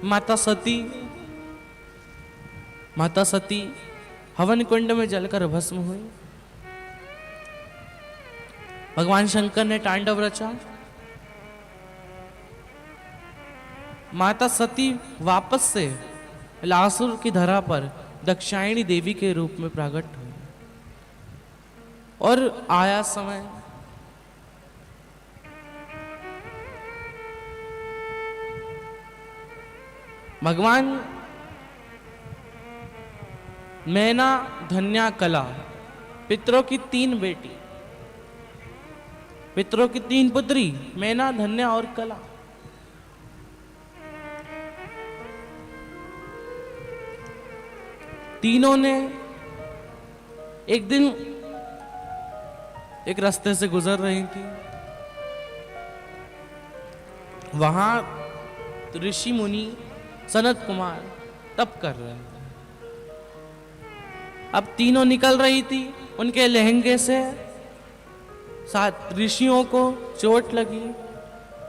माता सती हवन कुंड में जलकर भस्म हुई। भगवान शंकर ने तांडव रचा। माता सती वापस से लासुर की धरा पर दक्षायणी देवी के रूप में प्रकट हुई और आया समय भगवान मैना धन्या कला पितरों की 3 बेटी, पितरों की 3 पुत्री मैना धन्या और कला। तीनों ने एक दिन एक रास्ते से गुजर रही थी। वहां ऋषि मुनि सनत कुमार तप कर रहे थे। अब तीनों निकल रही थी, उनके लहंगे से 7 ऋषियों को चोट लगी,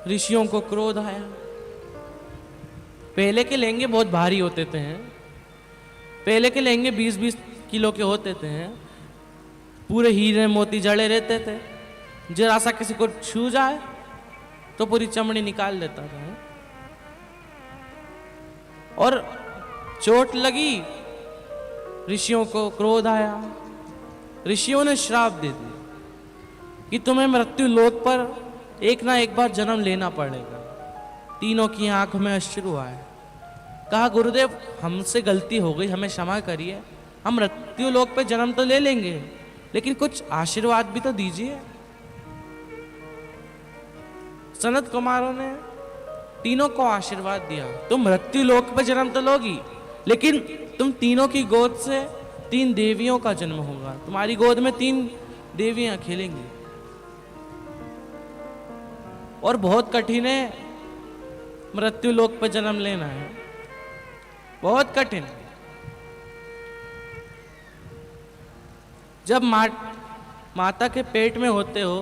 ऋषियों को क्रोध आया। पहले के लहंगे बहुत भारी होते थे, पहले के लहंगे 20-20 किलो के होते थे, पूरे हीरे मोती जड़े रहते थे। जरा सा किसी को छू जाए तो पूरी चमड़ी निकाल देता था। और चोट लगी, ऋषियों को क्रोध आया। ऋषियों ने श्राप दे दिया कि तुम्हें मृत्यु लोक पर एक ना एक बार जन्म लेना पड़ेगा। तीनों की आंखों में अश्रु आए। कहा, गुरुदेव हमसे गलती हो गई, हमें क्षमा करिए। हम मृत्यु लोक पे जन्म तो ले लेंगे, लेकिन कुछ आशीर्वाद भी तो दीजिए। सनत कुमारों ने तीनों को आशीर्वाद दिया, तुम मृत्यु लोक पे जन्म तो लोगी, लेकिन तुम तीनों की गोद से 3 देवियों का जन्म होगा। तुम्हारी गोद में 3 देवियां खेलेंगी। और बहुत कठिन है मृत्यु लोक पे जन्म लेना है, बहुत कठिन। जब माता के पेट में होते हो,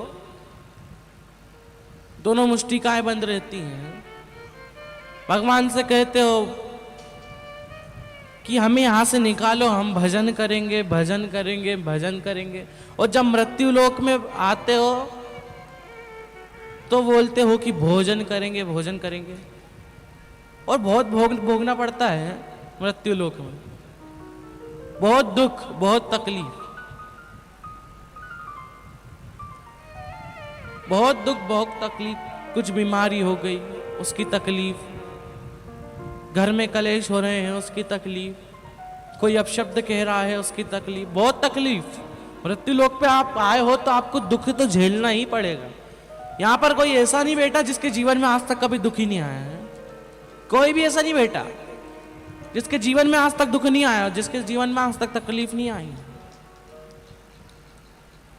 दोनों मुष्टिकाएं बंद रहती हैं। भगवान से कहते हो कि हमें यहां से निकालो, हम भजन करेंगे, भजन करेंगे, भजन करेंगे। और जब मृत्यु लोक में आते हो तो बोलते हो कि भोजन करेंगे, भोजन करेंगे। और बहुत भोगना पड़ता है मृत्यु लोक में, बहुत दुख, बहुत तकलीफ, बहुत दुख, बहुत तकलीफ। कुछ बीमारी हो गई, उसकी तकलीफ, घर में कलेश हो रहे हैं, उसकी तकलीफ, कोई अपशब्द कह रहा है, उसकी तकलीफ, बहुत तकलीफ। मृत्यु लोक पे आप आए हो तो आपको दुख तो झेलना ही पड़ेगा। यहां पर कोई ऐसा नहीं बैठा जिसके जीवन में आज तक कभी दुख ही नहीं आया है। कोई भी ऐसा नहीं बैठा जिसके जीवन में आज तक दुख नहीं आया, जिसके जीवन में आज तक तकलीफ नहीं आई।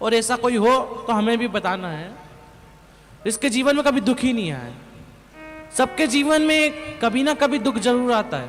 और ऐसा कोई हो तो हमें भी बताना है, जिसके जीवन में कभी दुख ही नहीं आया। सबके जीवन में कभी ना कभी दुख जरूर आता है।